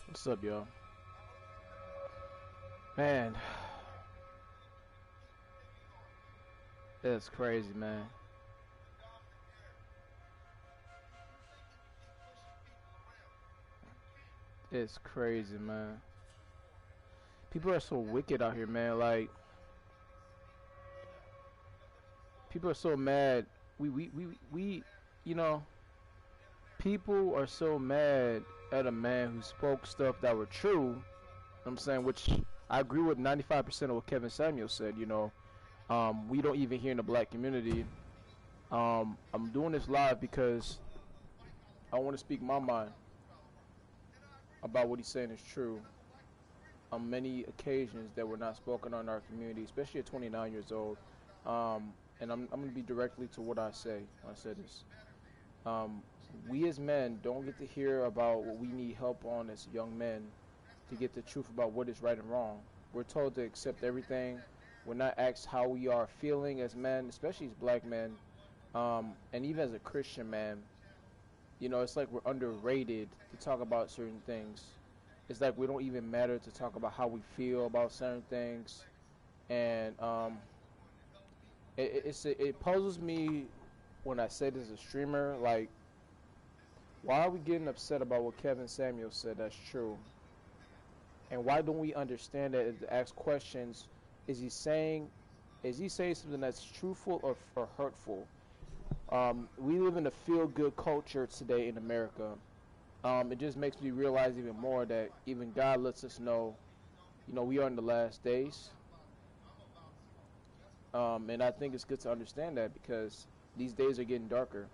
What's up, y'all? Man, it's crazy, man. It's crazy, man. People are so wicked out here, man. Like, people are so mad. We, you know, people are so mad at a man who spoke stuff that were true. I'm saying, which I agree with 95% of what Kevin Samuel said. We don't even hear in the black community. I'm doing this live because I want to speak my mind about what he's saying is true. On many occasions that were not spoken on in our community, especially at 29 years old. And I'm going to be directly to what I say when I say this. Um, we as men don't get to hear about what we need help on as young men to get the truth about what is right and wrong. We're told to accept everything. We're not asked how we are feeling as men, especially as black men, and even as a Christian man. It's like we're underrated to talk about certain things. It's like we don't even matter to talk about how we feel about certain things, and it puzzles me when I say this as a streamer. Like, why are we getting upset about what Kevin Samuel said? That's true, and why don't we understand that to ask questions? Is he saying, is he saying something that's truthful or hurtful? We live in a feel-good culture today in America. It just makes me realize even more that even God lets us know, we are in the last days. And I think it's good to understand that because these days are getting darker.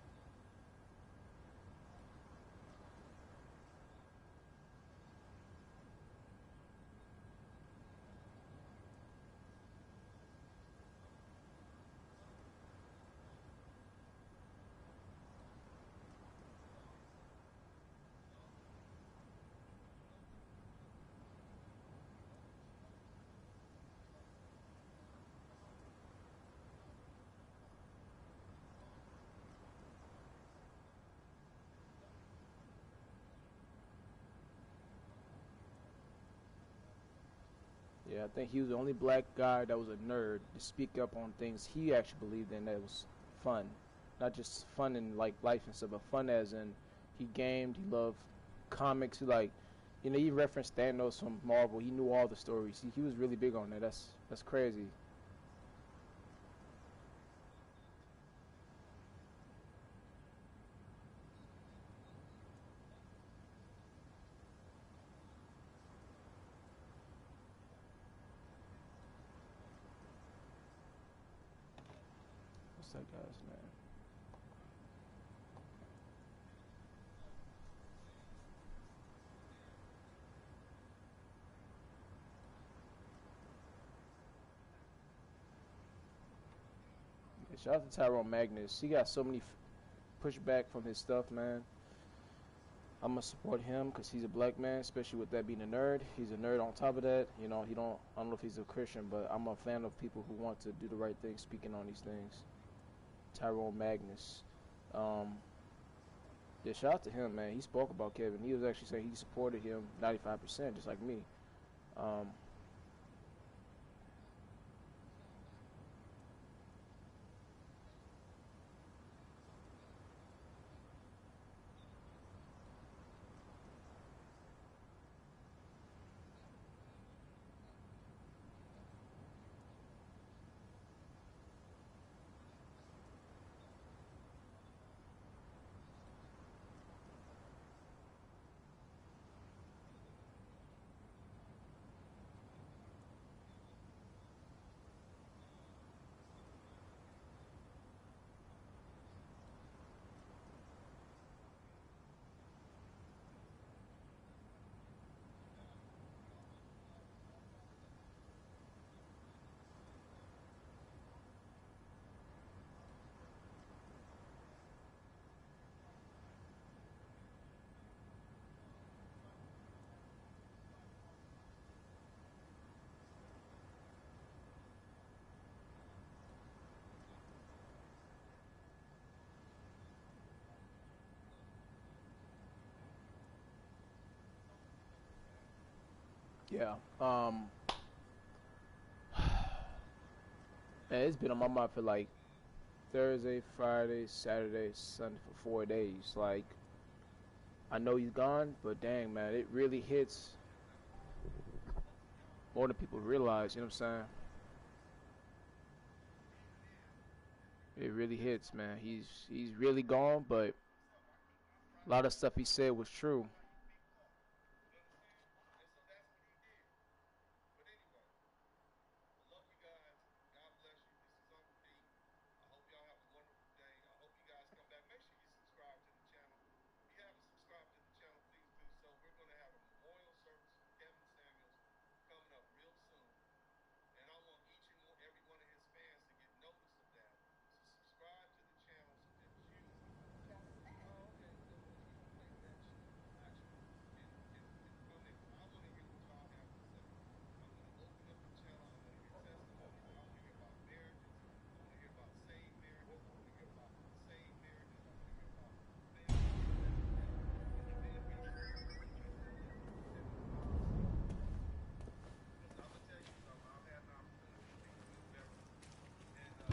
Yeah, I think he was the only black guy that was a nerd to speak up on things he actually believed in that was fun. Not just fun in like life and stuff, but fun as in he gamed, he loved comics, he referenced Thanos from Marvel. He knew all the stories. He was really big on that. That's crazy. What's that guy's name? Yeah, shout out to Tyrone Magnus. He got so many pushback from his stuff, man. I'm gonna support him because he's a black man, especially with that being a nerd. He's a nerd on top of that. He don't. I don't know if he's a Christian, but I'm a fan of people who want to do the right thing, speaking on these things. Tyrone Magnus. Um, yeah, shout out to him, man. He spoke about Kevin. He was actually saying he supported him 95%, just like me. Um, Yeah. Man, it's been on my mind for like Thursday, Friday, Saturday, Sunday for 4 days. Like, I know he's gone, but dang, man, it really hits more than people realize. You know what I'm saying? It really hits, man. He's really gone, but a lot of stuff he said was true.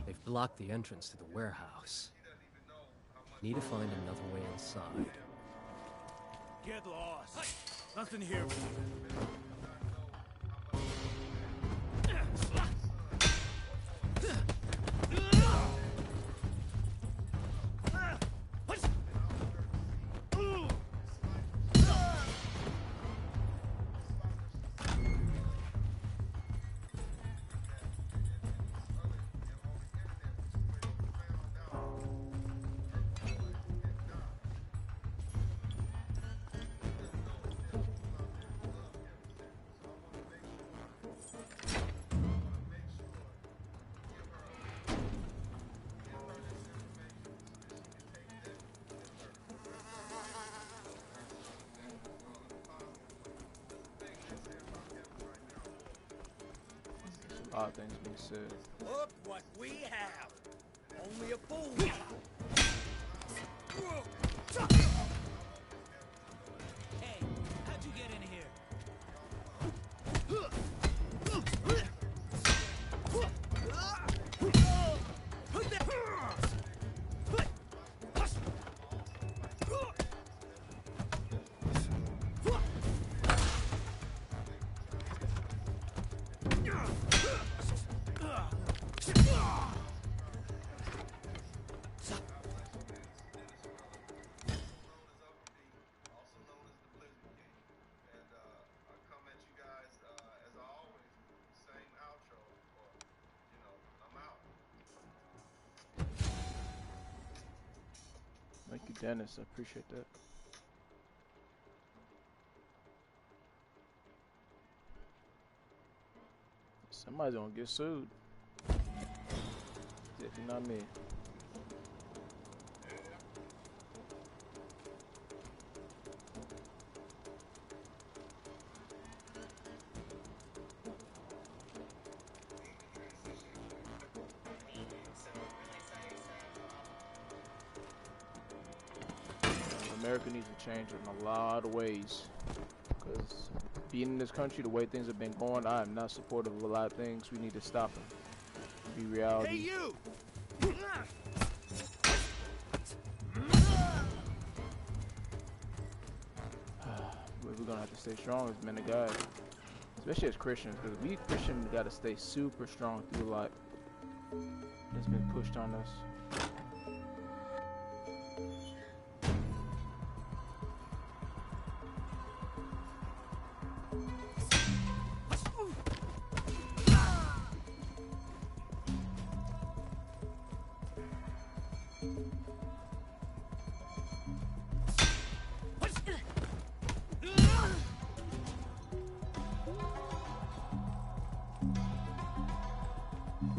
They've blocked the entrance to the warehouse. Need to find another way inside. Get lost. Nothing here. A lot of things being said. Look what we have. Only a fool. Hey, how'd you get in here? Thank you, Dennis. I appreciate that. Somebody's gonna get sued. Definitely not me. America needs to change in a lot of ways. Because being in this country, the way things have been going, I am not supportive of a lot of things. We need to stop them. Be reality. Hey, you! We're gonna have to stay strong as men of God, especially as Christians, because we Christians gotta stay super strong through a lot that's been pushed on us.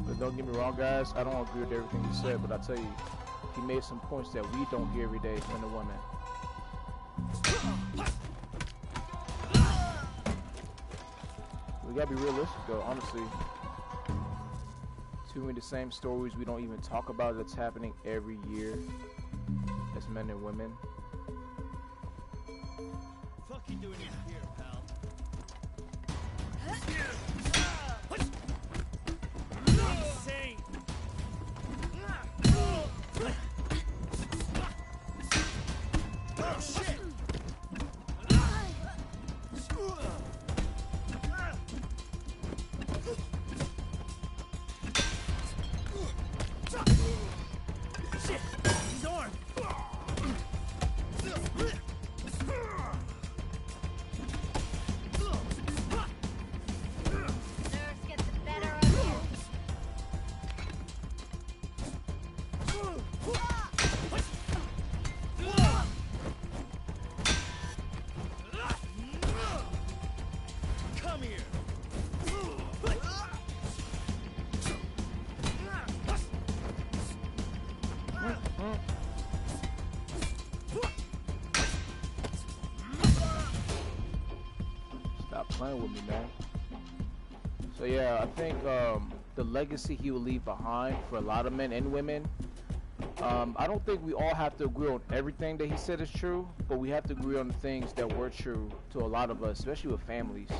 But don't get me wrong, guys, I don't agree with everything he said, but I tell you, he made some points that we don't hear every day from the women. We gotta be realistic though, honestly. Too many the same stories we don't even talk about that's happening every year as men and women. Fuck you doing in here, pal? Insane. Oh shit! Shit! He's armed! Nerves get the better of you. Come here! Stop playing with me, man. So yeah, I think the legacy he will leave behind for a lot of men and women. I don't think we all have to agree on everything that he said is true, but we have to agree on the things that were true to a lot of us, especially with families.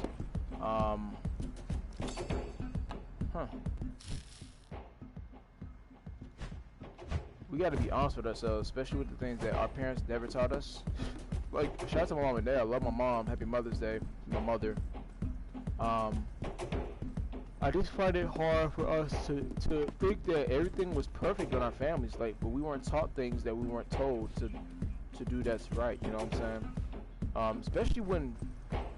We got to be honest with ourselves, especially with the things that our parents never taught us. Like, shout out to my mom and dad. I love my mom. Happy Mother's Day, my mother. I just find it hard for us to think that everything was perfect in our families, like, but we weren't taught things that we weren't told to do that's right. You know what I'm saying? Especially when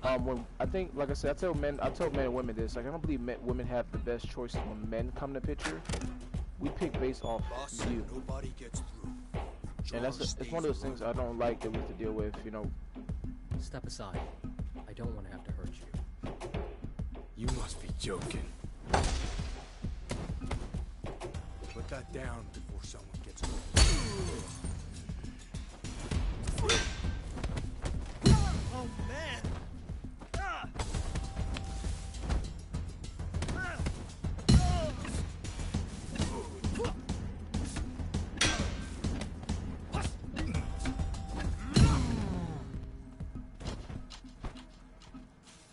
I think, like I said, I told men and women this. Like, I don't believe women have the best choices when men come to picture. We pick based off you, Nobody gets through. and it's one of those things I don't like that we have to deal with. You know. Step aside. I don't want to have to hurt you. You must be joking. Put that down before someone gets hurt. Oh man! Ah! Ah! Oh!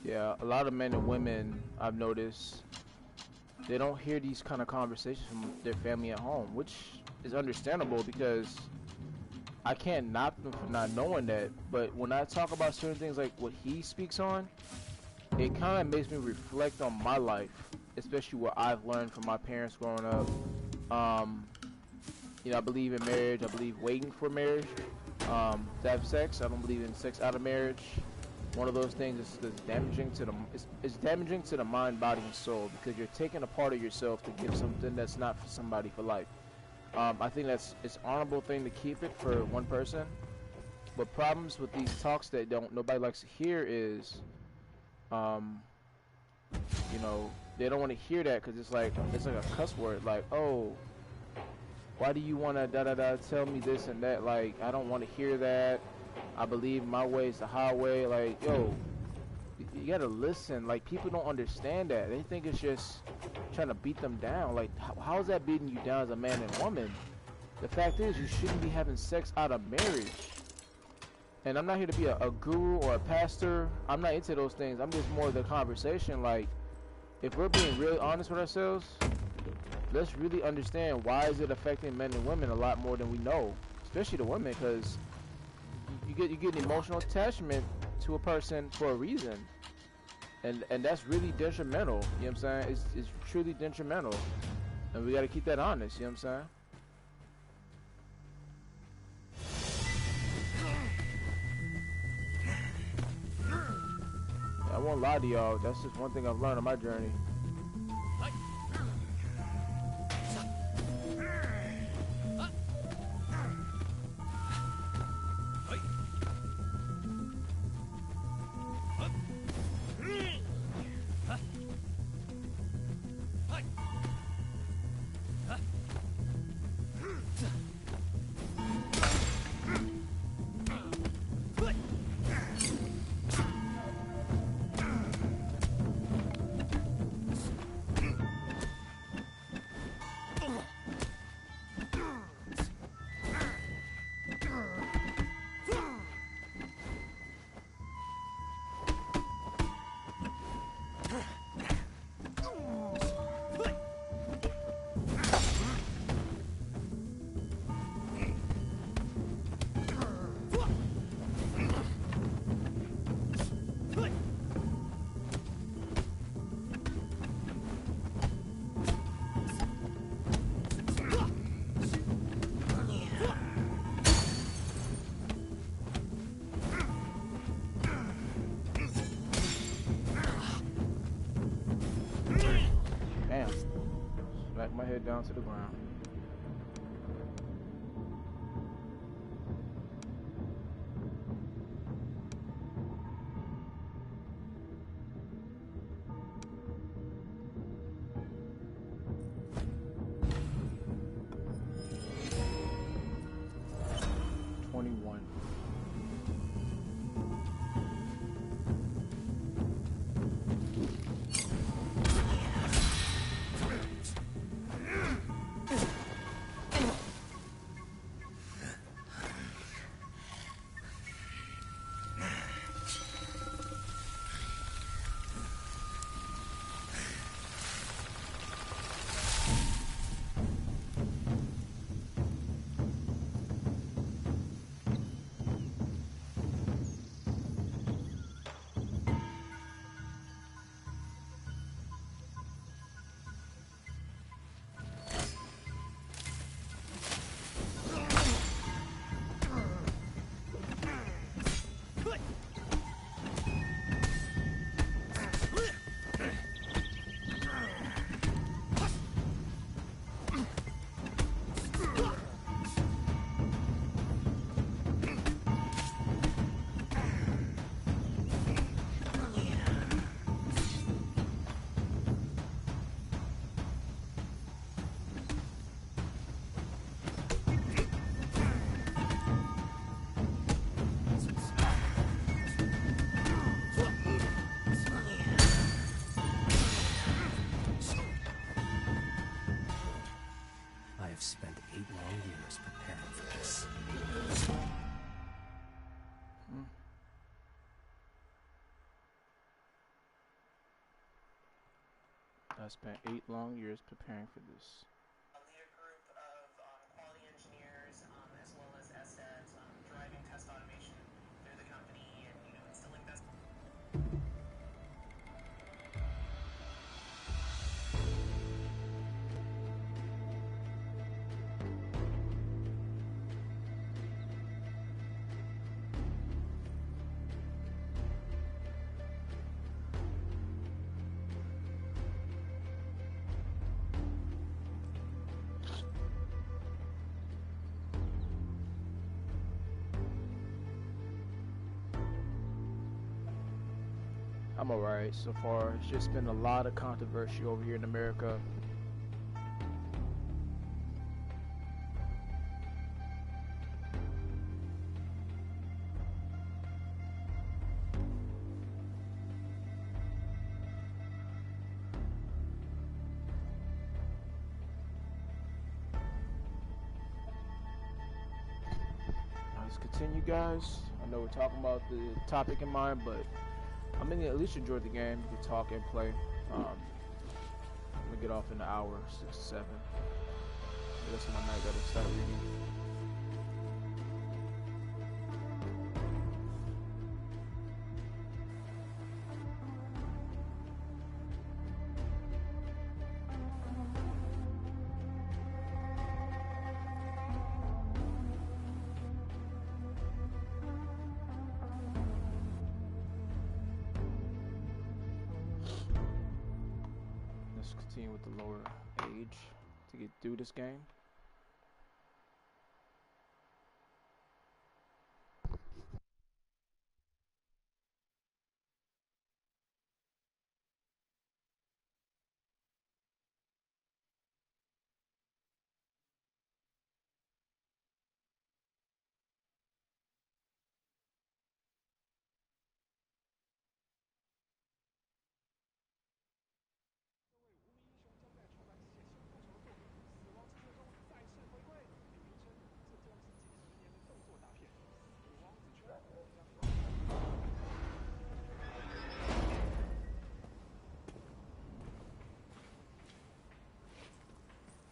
Yeah, a lot of men and women I've noticed, they don't hear these kind of conversations from their family at home, which is understandable because I can't knock them for not knowing that. But when I talk about certain things like what he speaks on, it kind of makes me reflect on my life, especially what I've learned from my parents growing up. You know, I believe in marriage. I believe waiting for marriage to have sex. I don't believe in sex out of marriage. One of those things is damaging to it's damaging to the mind, body, and soul, because you're taking a part of yourself to give something that's not for somebody for life. I think it's an honorable thing to keep it for one person, but problems with these talks that nobody likes to hear is, you know, they don't want to hear that because it's like a cuss word, like, oh, why do you want to tell me this and that? Like, I don't want to hear that. I believe my way is the highway. Like, yo, you gotta listen. Like, people don't understand that. They think it's just trying to beat them down. Like, how is that beating you down as a man and woman? The fact is, you shouldn't be having sex out of marriage. And I'm not here to be a guru or a pastor. I'm not into those things. I'm just more of the conversation. Like, if we're being real honest with ourselves, let's really understand why is it affecting men and women a lot more than we know, especially the women, because you get an emotional attachment to a person for a reason, and that's really detrimental. You know what I'm saying? It's truly detrimental, and we got to keep that honest. You know what I'm saying? I won't lie to y'all. That's just one thing I've learned on my journey. head down to the ground. Spent 8 long years preparing for this. I spent 8 long years preparing for this. Lead a group of quality engineers as well as SDEVs driving test automation through the company and instilling best. I'm alright so far. It's just been a lot of controversy over here in America. Let's continue, guys. I know we're talking about the topic in mind, but I mean, at least enjoy the game. You can talk and play. I'm gonna get off in an hour, 6 to 7. The rest of my night, gotta start reading. Continue with the lower age to get through this game.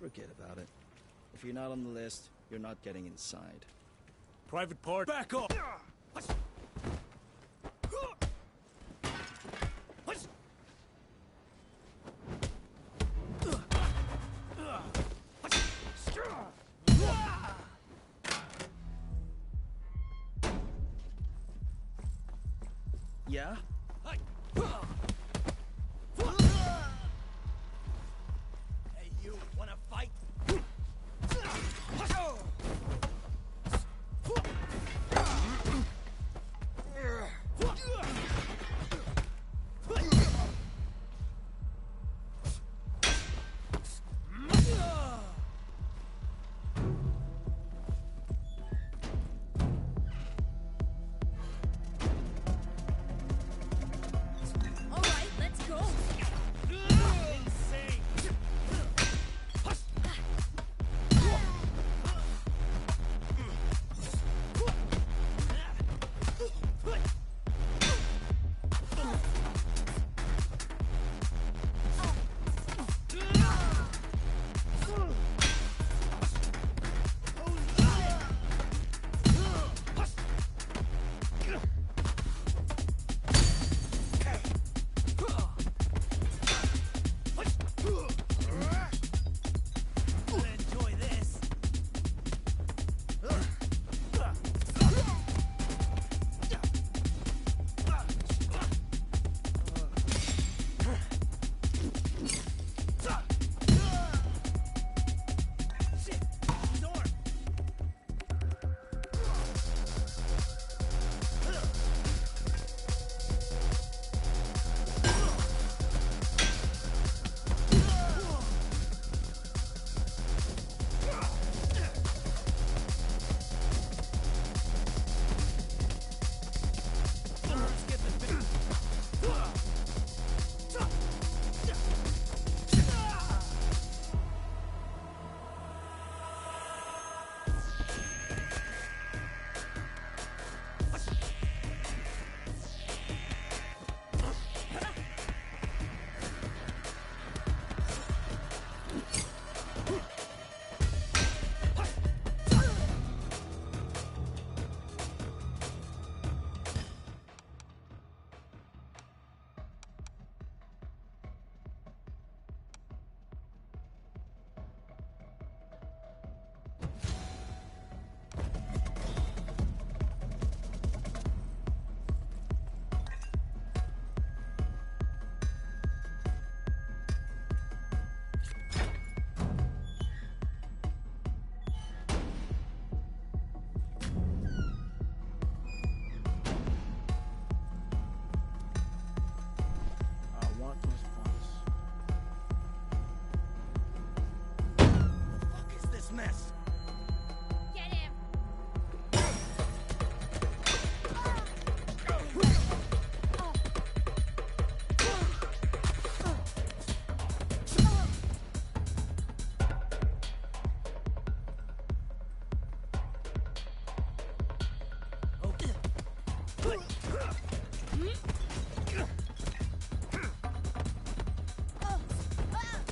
Forget about it. If you're not on the list, you're not getting inside. Private part. Back off! Yeah? Hey, you wanna fight?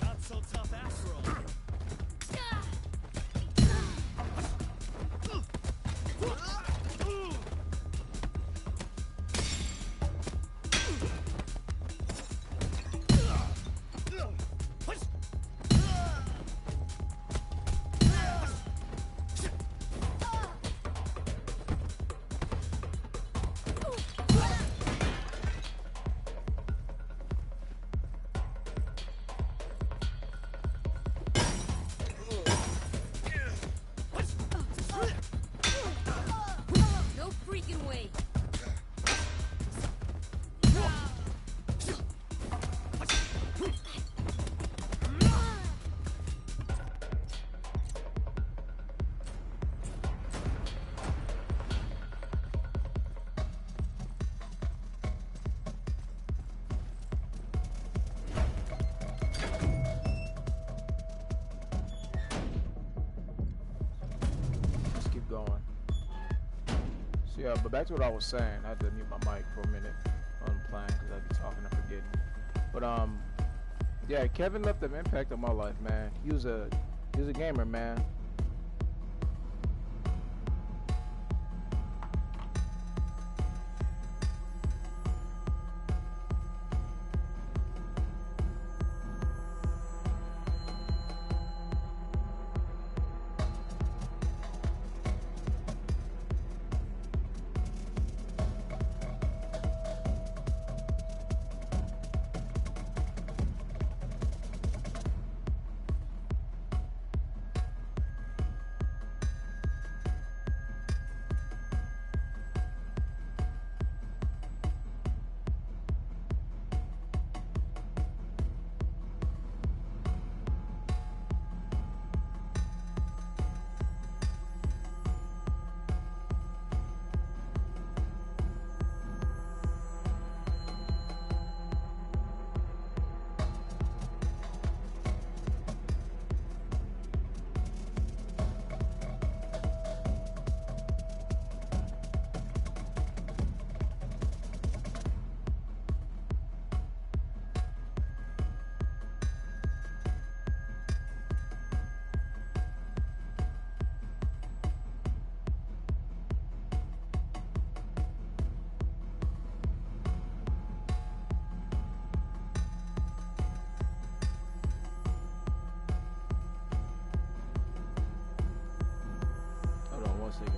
Not so tough after all. No freaking way. Let's keep going. So yeah, but back to what I was saying. I had to mute my mic for a minute while I'm playing because I'd be talking and forgetting. But yeah, Kevin left an impact on my life, man. He was a gamer, man.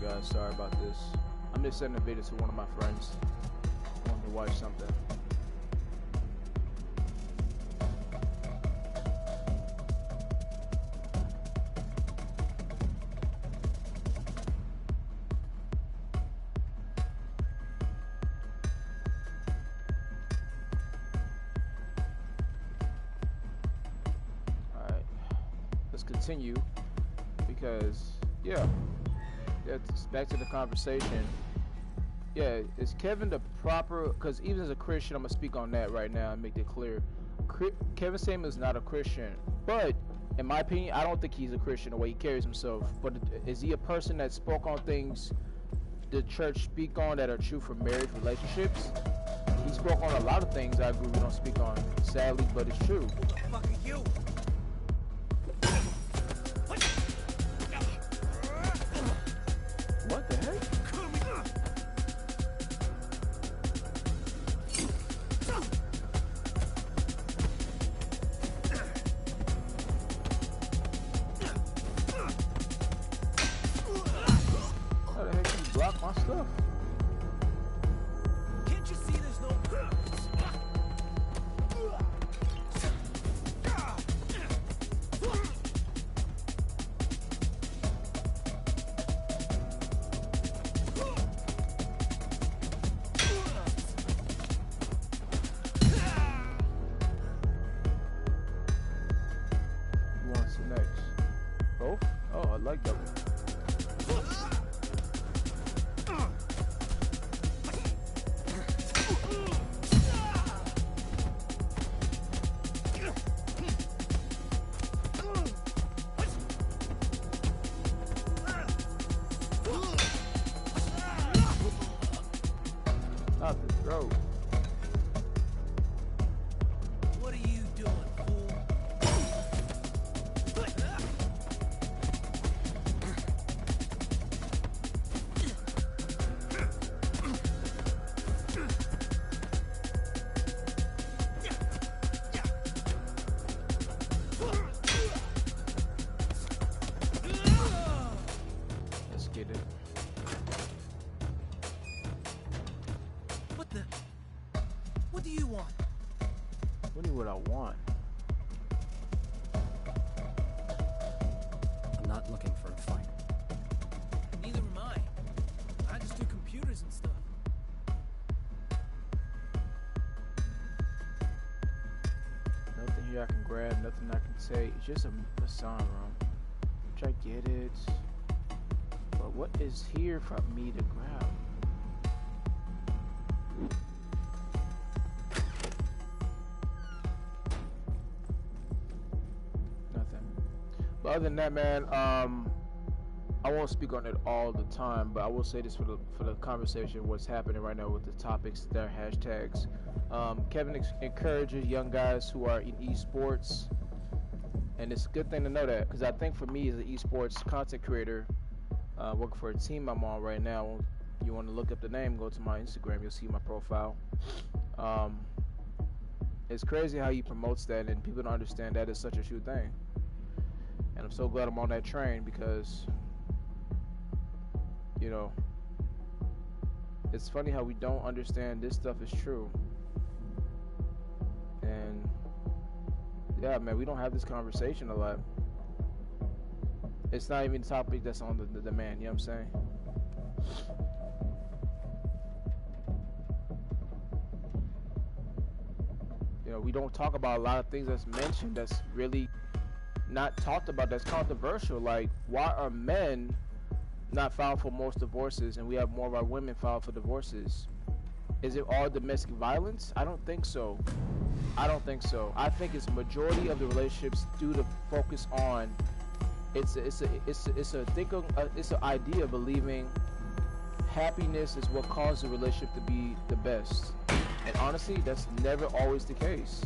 Guys, sorry about this. I'm just sending a video to one of my friends. I wanted to watch something. Alright, let's continue because, yeah. It's back to the conversation. Yeah, is Kevin the proper? Because even as a Christian, I'm gonna speak on that right now and make it clear. Kevin Samuels is not a Christian, but in my opinion, I don't think he's a Christian the way he carries himself. But is he a person that spoke on things the church speak on that are true for marriage relationships? He spoke on a lot of things I agree we don't speak on, sadly, but it's true. Who the fuck are you? What the heck? How the heck did you block my stuff? Can't you see there's no purpose? What's next? Both? Oh, I like double. get it. What do you want? What do I want? I'm not looking for a fight. Neither am I. I just do computers and stuff. Nothing here I can grab, nothing I can take. It's just a sign room. Which I get it. But what is here for me to grab? Nothing. But other than that, man, I won't speak on it all the time, but I will say this for the conversation, what's happening right now with the topics, their hashtags. Kevin encourages young guys who are in esports, and it's a good thing to know that, because I think for me as an esports content creator, working for a team I'm on right now, you want to look up the name, go to my Instagram, you'll see my profile. It's crazy how he promotes that, and people don't understand that is such a true thing. And I'm so glad I'm on that train, because you know, it's funny how we don't understand this stuff is true. And yeah, man, we don't have this conversation a lot. It's not even the topic that's on the demand, you know what I'm saying? You know, we don't talk about a lot of things that's mentioned that's really not talked about, that's controversial. Like, why are men not filed for most divorces and we have more of our women filed for divorces? Is it all domestic violence? I don't think so. I don't think so. I think it's majority of the relationships due to focus on it's an idea of believing happiness is what causes a relationship to be the best. And honestly, that's never always the case.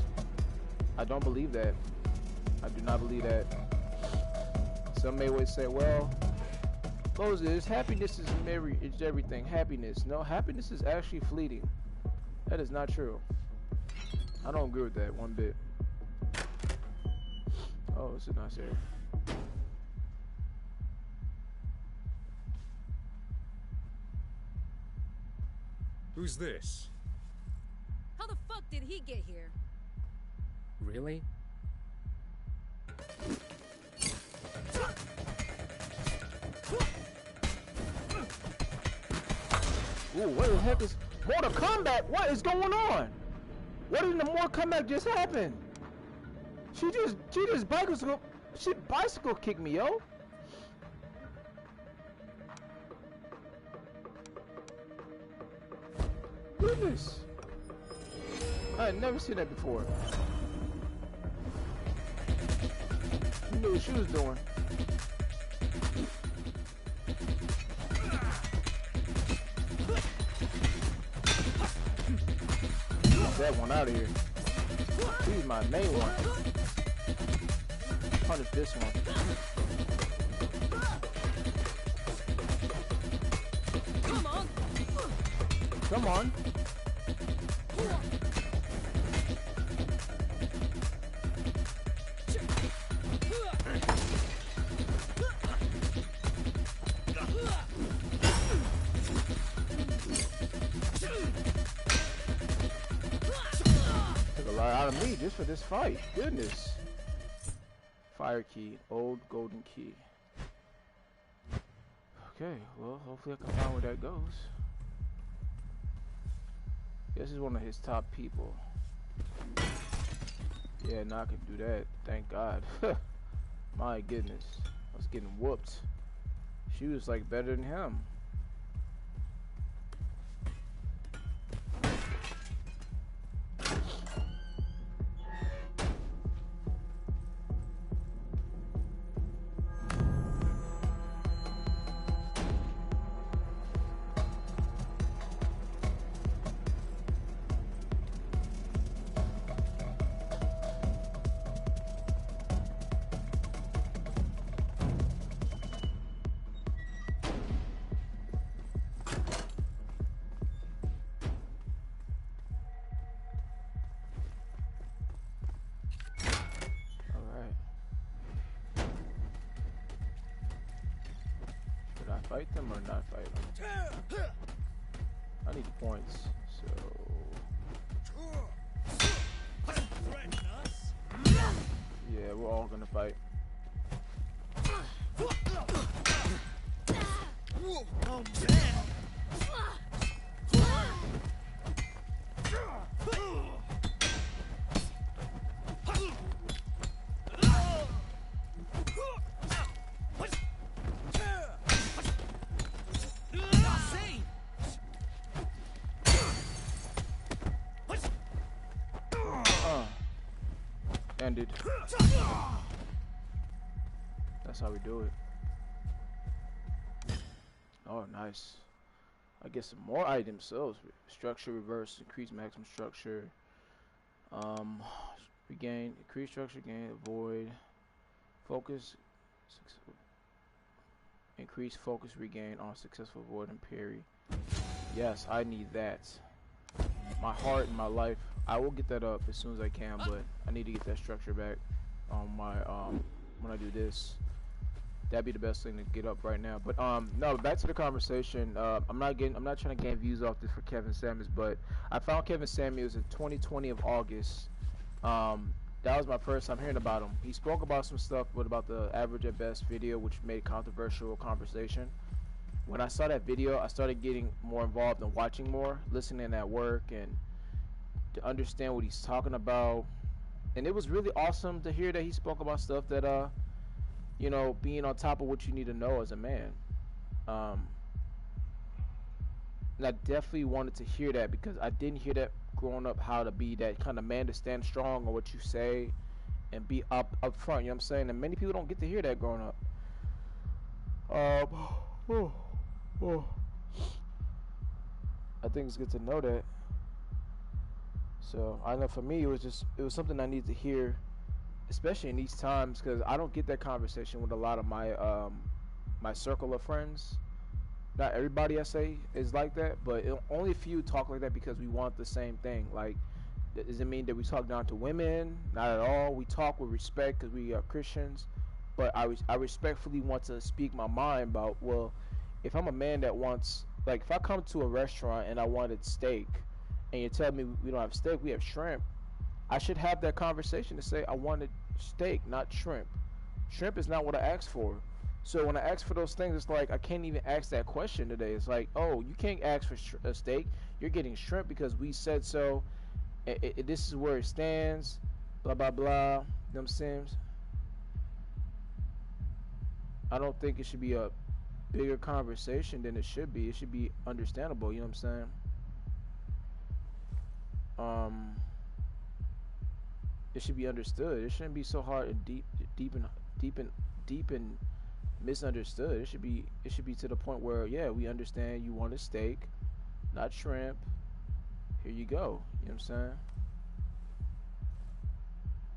I don't believe that. I do not believe that. Some may always say, well, Moses, happiness is everything. Happiness. No, happiness is actually fleeting. That is not true. I don't agree with that one bit. Oh, this is nice area. Who's this? How the fuck did he get here? Really? Ooh, what the heck is Mortal Kombat? What is going on? What in the Mortal Kombat just happened? She just bicycle kicked me, yo. Goodness. I had never seen that before. Who knew what she was doing? That one out of here. He's my main one. Punish this one. Come on. Come on. Out of me just for this fight. Goodness. Fire key. Old golden key. Okay, well, hopefully I can find where that goes. This is one of his top people. Yeah, now I can do that. Thank God. My goodness. I was getting whooped. She was like better than him. Fight them or not fight them? I need points, so... Yeah, we're all gonna fight. Oh, man. Ended. That's how we do it. Oh, nice. I get some more items. So structure, reverse, increase maximum structure. Regain, increase structure, gain, avoid, focus, increase focus, regain on successful avoid and parry. Yes, I need that. My heart and my life. I will get that up as soon as I can, but I need to get that structure back on my when I do this. That'd be the best thing to get up right now. But no, back to the conversation. I'm not trying to gain views off this for Kevin Samuels, but I found Kevin Samuels in 2020 of August. That was my first time hearing about him. He spoke about some stuff about the average at best video, which made controversial conversation. When I saw that video, I started getting more involved and watching more, listening at work, and to understand what he's talking about. And it was really awesome to hear that he spoke about stuff that you know, being on top of what you need to know as a man. And I definitely wanted to hear that because I didn't hear that growing up, how to be that kind of man to stand strong on what you say and be up front, you know what I'm saying? And many people don't get to hear that growing up. I think it's good to know that. So I know for me it was something I needed to hear, especially in these times, because I don't get that conversation with a lot of my my circle of friends. Not everybody I say is like that, but only a few talk like that because we want the same thing. Like, does it mean that we talk down to women? Not at all. We talk with respect because we are Christians, but I respectfully want to speak my mind about, well, if I'm a man that wants, like, if I come to a restaurant and I wanted steak, and you tell me we don't have steak, we have shrimp, I should have that conversation to say I wanted steak, not shrimp. Shrimp is not what I asked for. So when I ask for those things, it's like I can't even ask that question today. It's like, oh, you can't ask for a steak. You're getting shrimp because we said so. This is where it stands. Blah, blah, blah. You know what I'm saying? I don't think it should be a bigger conversation than it should be. It should be understandable. You know what I'm saying? It should be understood. It shouldn't be so hard and deep and misunderstood. It should be to the point where, yeah, we understand you want a steak, not shrimp. Here you go. You know what I'm saying?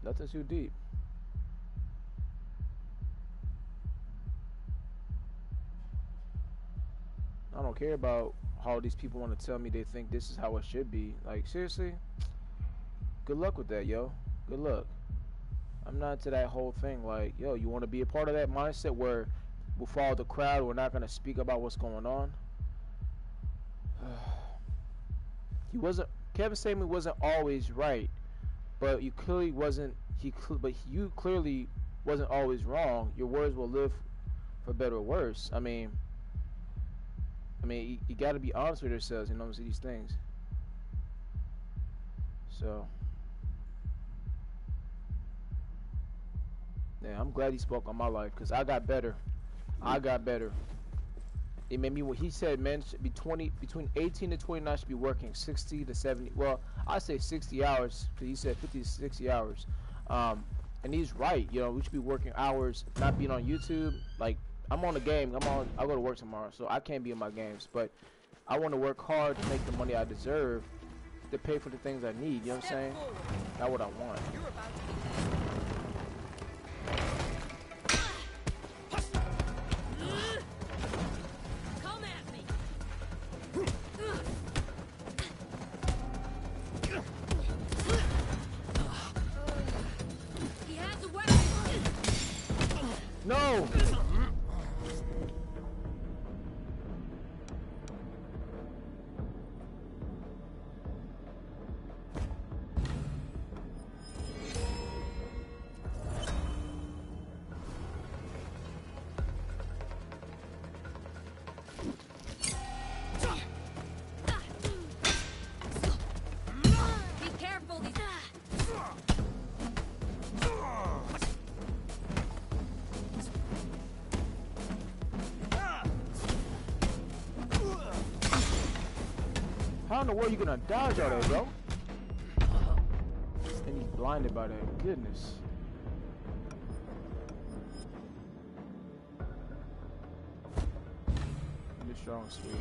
Nothing too deep. I don't care about how these people want to tell me they think this is how it should be. Like, seriously? Good luck with that, yo. Good luck. I'm not into that whole thing. Like, yo, you want to be a part of that mindset where we'll follow the crowd, we're not going to speak about what's going on? Kevin Samuels wasn't always right, but you clearly wasn't, you clearly wasn't always wrong. Your words will live for better or worse. I mean, you got to be honest with yourselves, you know, these things. So, yeah, I'm glad he spoke on my life because I got better. It made me, what he said, men should be between 18 and 29 should be working 60 to 70. Well, I say 60 hours because he said 50 to 60 hours. And he's right. You know, we should be working hours, not being on YouTube. Like, I'm on the game. I go to work tomorrow, so I can't be in my games. But I want to work hard to make the money I deserve to pay for the things I need. You know what I'm saying? Not what I want. Come at me. He has a weapon. No! How in the world you gonna dodge all that, bro? And he's blinded by that. Goodness. Really strong, sweet.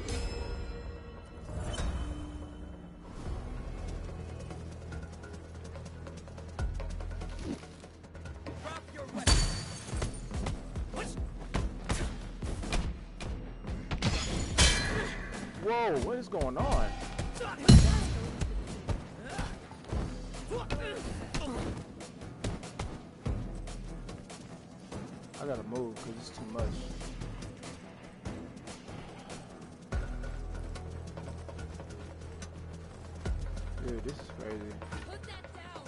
Whoa, what is going on? I gotta move because it's too much. Dude, this is crazy. Put that down.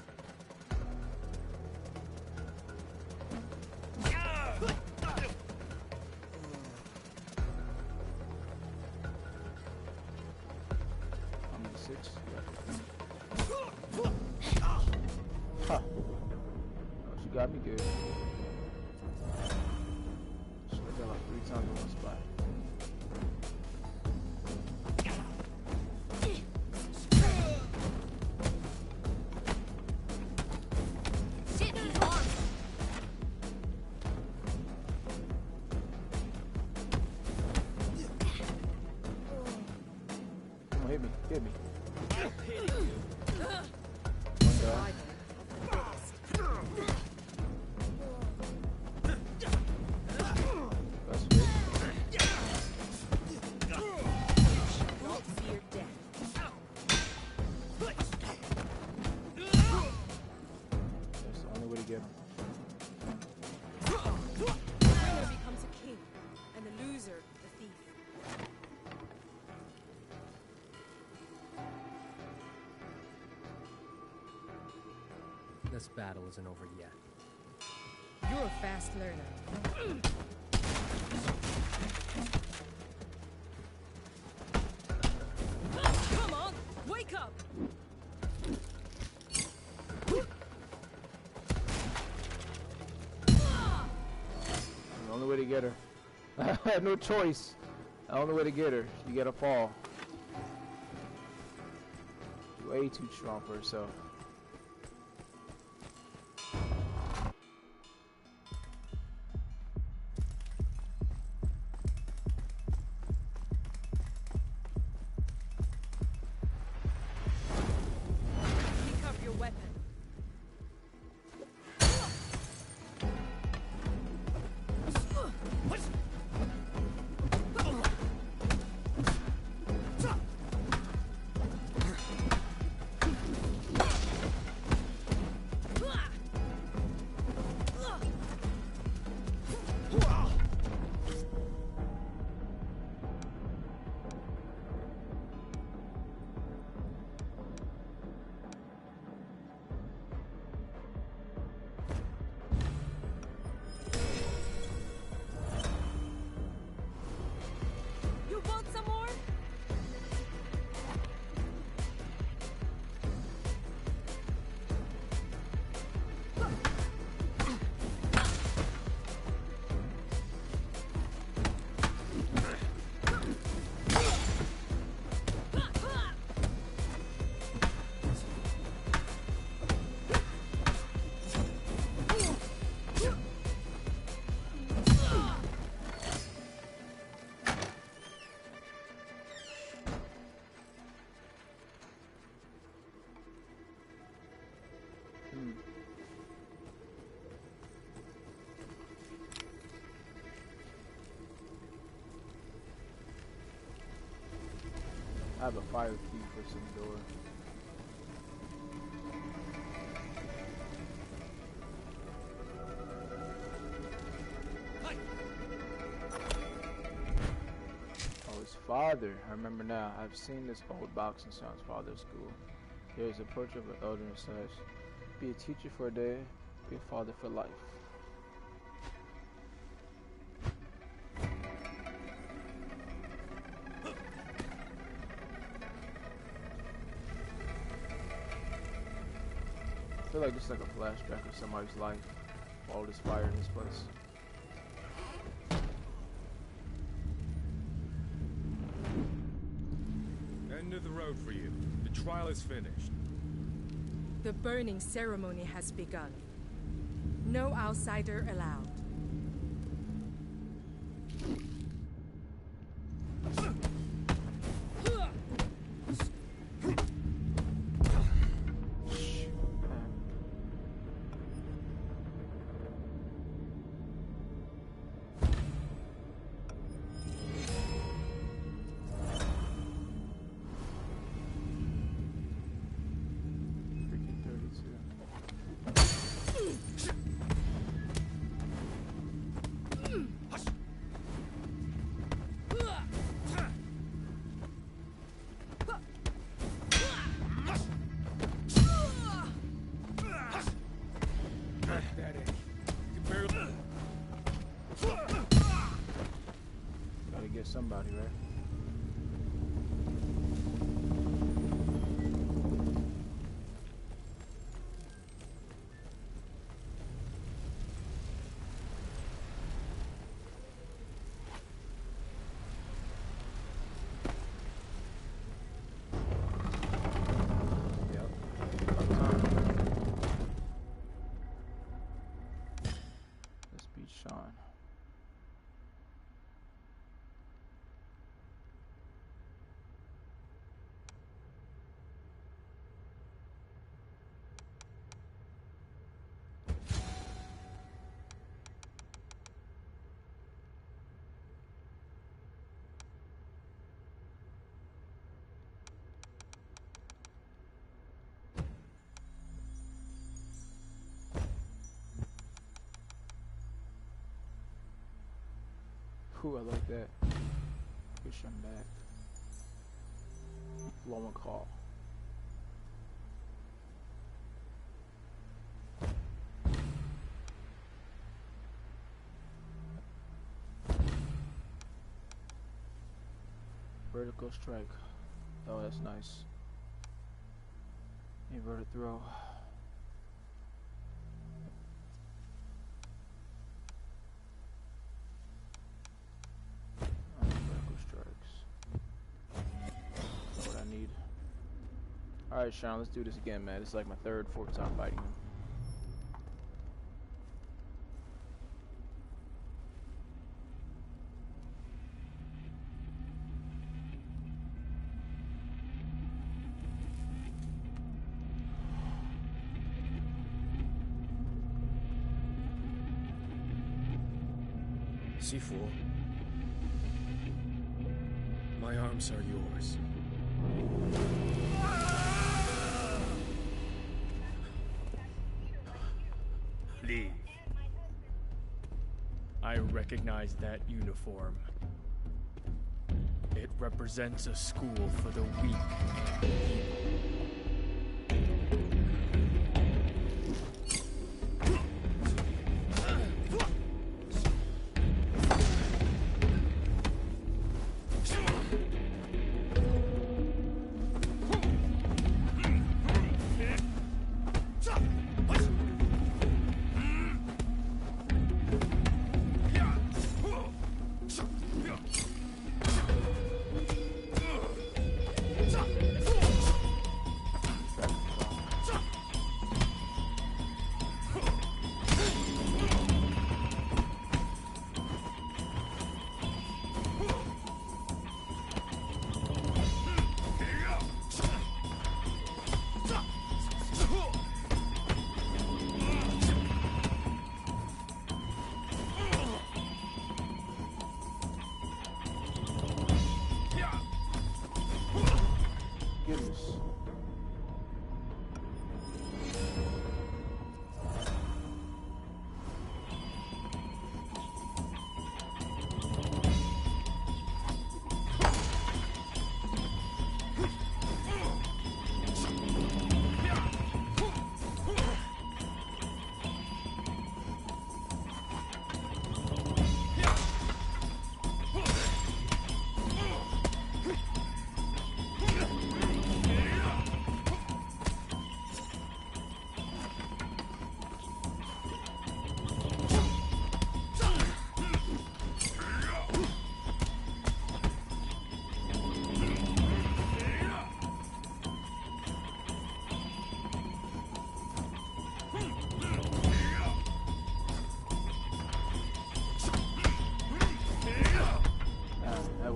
I'm in 6. Huh. Oh, she got me good. She got that like 3 times in one spot. Shit, he's armed. Come on, hit me, hit me. Survival of the fittest. That's good. Don't fear death. That's the only way to get him. The winner becomes a king, and the loser the thief. This battle isn't over yet. You're a fast learner. Come on, wake up! The only way to get her. I had no choice. The only way to get her. You gotta fall. She's way too strong for herself. Pick up your weapon. You want some more? I have a fire key for some door. Oh, his father. I remember now. I've seen this old box in Sean's father's school. There is a portrait of an elder and such. Be a teacher for a day, be a father for life. I feel like this is like a flashback of somebody's life. All this fire in this place. end of the road for you. The trial is finished. The burning ceremony has begun. No outsider allowed. Somebody, right? Yep. Let's beat Sean. Ooh, I like that. Push him back. Blow a call. Vertical strike. Oh, that's nice. Inverted throw. Alright, Sean, let's do this again, man. This is like my third, fourth time fighting him. Sifu, my arms are yours. Leave. I recognize that uniform. It represents a school for the weak and evil.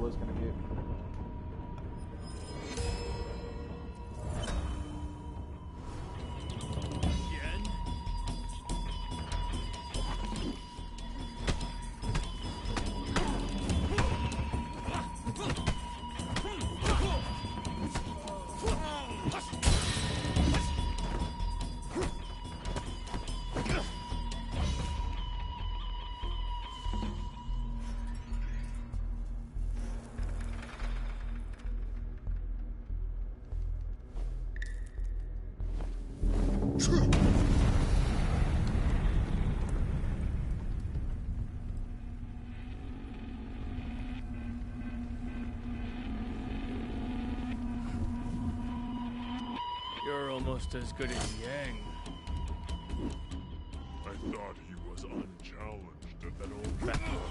was gonna get. Again? You're almost as good as Yang. I thought he was unchallenged at that old battle.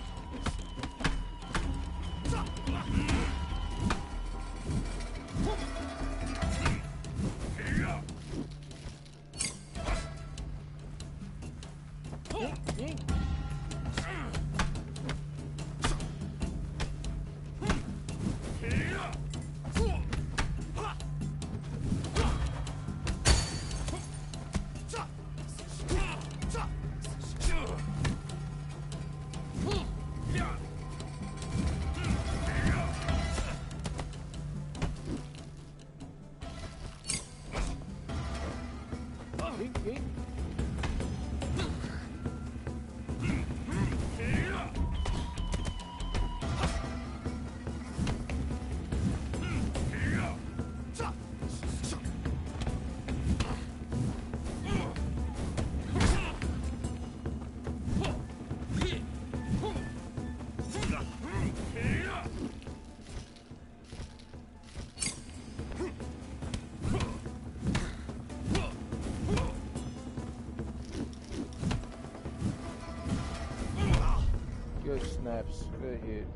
Good snaps, good hit.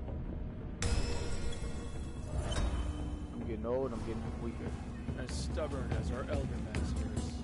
I'm getting old, I'm getting weaker. As stubborn as our elder masters.